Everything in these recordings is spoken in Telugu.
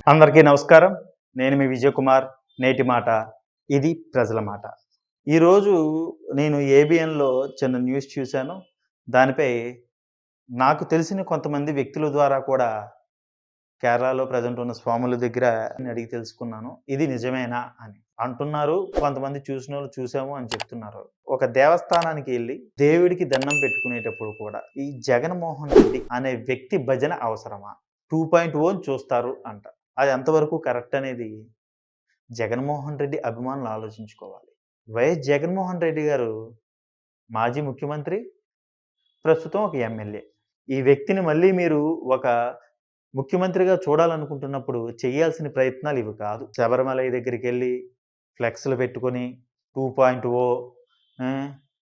అందరికీ నమస్కారం. నేను మీ విజయ్ కుమార్. నేటి మాట ఇది ప్రజల మాట. ఈరోజు నేను ఏబిఎన్‌లో చిన్న న్యూస్ చూశాను. దానిపై నాకు తెలిసిన కొంతమంది వ్యక్తుల ద్వారా కూడా కేరళలో ప్రెజెంట్ ఉన్న స్వాముల దగ్గర అడిగి తెలుసుకున్నాను. ఇది నిజమేనా అని. అంటున్నారు. కొంతమంది చూసినోళ్ళు చూసాము అని చెప్తున్నారు. ఒక దేవస్థానానికి ఎళ్లి దేవుడికి దండం పెట్టుకునేటప్పుడు కూడా ఈ జగన్‌మోహన్ రెడ్డి అనే వ్యక్తి భజన అవసరమా? 2.0 చూస్తారు అంట. అది ఎంతవరకు కరెక్ట్ అనేది జగన్మోహన్ రెడ్డి అభిమానులు ఆలోచించుకోవాలి. వైఎస్ జగన్మోహన్ రెడ్డి గారు మాజీ ముఖ్యమంత్రి, ప్రస్తుతం ఒక ఎమ్మెల్యే. ఈ వ్యక్తిని మళ్ళీ మీరు ఒక ముఖ్యమంత్రిగా చూడాలనుకుంటున్నప్పుడు చేయాల్సిన ప్రయత్నాలు ఇవి కాదు. శబరిమలై దగ్గరికెళ్ళి ఫ్లెక్స్‌లు పెట్టుకొని 2.0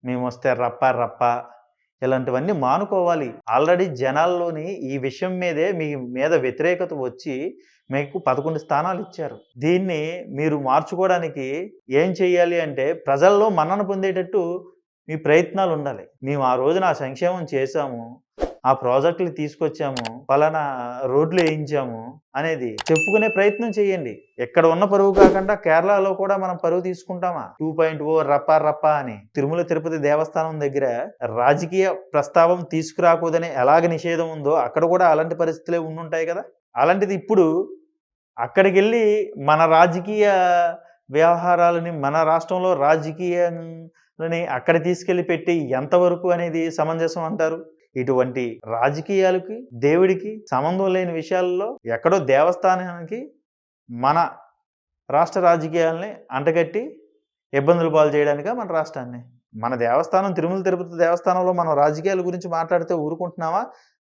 మేమొస్తే రప్ప రప్ప ఇలాంటివన్నీ మానుకోవాలి. ఆల్రెడీ జనాల్లోని ఈ విషయం మీదే మీ మీద వ్యతిరేకత వచ్చి మీకు 11 స్థానాలు ఇచ్చారు. దీన్ని మీరు మార్చుకోవడానికి ఏం చేయాలి అంటే ప్రజల్లో మన్నన పొందేటట్టు మీ ప్రయత్నాలు ఉండాలి. మేము ఆ రోజున ఆ సంక్షేమం చేశాము, ఆ ప్రాజెక్టులు తీసుకొచ్చాము, పలానా రోడ్లు వేయించాము అనేది చెప్పుకునే ప్రయత్నం చేయండి. ఎక్కడ ఉన్న పరువు కాకుండా కేరళలో కూడా మనం పరువు తీసుకుంటామా? 2.0 రప్పా రప్పా అని. తిరుమల తిరుపతి దేవస్థానం దగ్గర రాజకీయ ప్రస్తావం తీసుకురాకూడదని ఎలాగ నిషేధం ఉందో అక్కడ కూడా అలాంటి పరిస్థితులే ఉండుంటాయి కదా. అలాంటిది ఇప్పుడు అక్కడికెళ్ళి మన రాజకీయ వ్యవహారాలని మన రాష్ట్రంలో రాజకీయాలని అక్కడ తీసుకెళ్ళి పెట్టి ఎంతవరకు అనేది సమంజసం అంటారు? ఇటువంటి రాజకీయాలకి దేవుడికి సంబంధం లేని విషయాల్లో ఎక్కడో దేవస్థానానికి మన రాష్ట్ర రాజకీయాలని అంటగట్టి ఇబ్బందులు పాలు చేయడానికా మన రాష్ట్రాన్ని? మన దేవస్థానం తిరుమల తిరుపతి దేవస్థానంలో మనం రాజకీయాల గురించి మాట్లాడితే ఊరుకుంటున్నామా?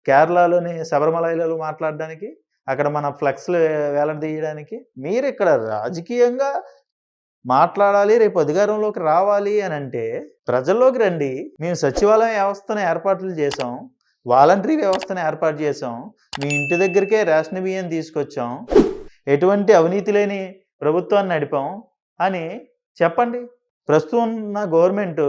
కేరళలోని శబరిమలలో మాట్లాడడానికి, అక్కడ మన ఫ్లెక్స్‌లు వేలాడదీయడానికి? మీరు ఇక్కడ రాజకీయంగా మాట్లాడాలి, రేపు అధికారంలోకి రావాలి అనంటే ప్రజల్లోకి రండి. మేము సచివాలయం వ్యవస్థను ఏర్పాట్లు చేసాం. వాలంటరీ వ్యవస్థను ఏర్పాటు చేసాం. మీ ఇంటి దగ్గరికే రేషన్ బియ్యం తీసుకొచ్చాం. ఎటువంటి అవినీతి లేని ప్రభుత్వాన్ని నడిపాం అని చెప్పండి. ప్రస్తుతం ఉన్న గవర్నమెంటు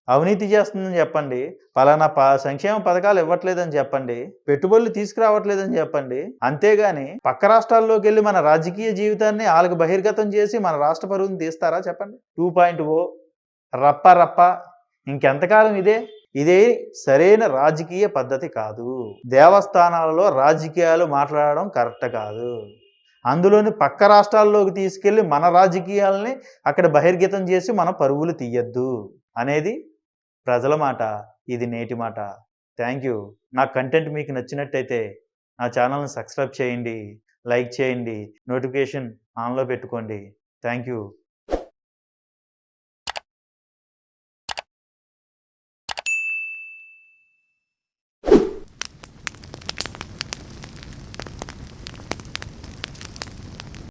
అవినీతి చేస్తుందని చెప్పండి. పలానా సంక్షేమ పథకాలు ఇవ్వట్లేదని చెప్పండి. పెట్టుబడులు తీసుకురావట్లేదని చెప్పండి. అంతేగాని పక్క రాష్ట్రాల్లోకి వెళ్ళి మన రాజకీయ జీవితాన్ని వాళ్ళకి బహిర్గతం చేసి మన రాష్ట్ర పరువుని తీస్తారా చెప్పండి? 2.0 రప్ప రప్ప ఇంకెంతకాలం ఇదే? ఇదే సరైన రాజకీయ పద్ధతి కాదు. దేవస్థానాలలో రాజకీయాలు మాట్లాడడం కరెక్ట్ కాదు. అందులోని పక్క రాష్ట్రాల్లోకి తీసుకెళ్ళి మన రాజకీయాలని అక్కడ బహిర్గతం చేసి మన పరువులు తీయద్దు అనేది ప్రజల మాట. ఇది నేటి మాట. Thank you. నా కంటెంట్ మీకు నచ్చినట్టయితే నా ఛానల్‌ని సబ్స్క్రైబ్ చేయండి, లైక్ చేయండి, నోటిఫికేషన్ ఆన్‌లో పెట్టుకోండి. Thank you.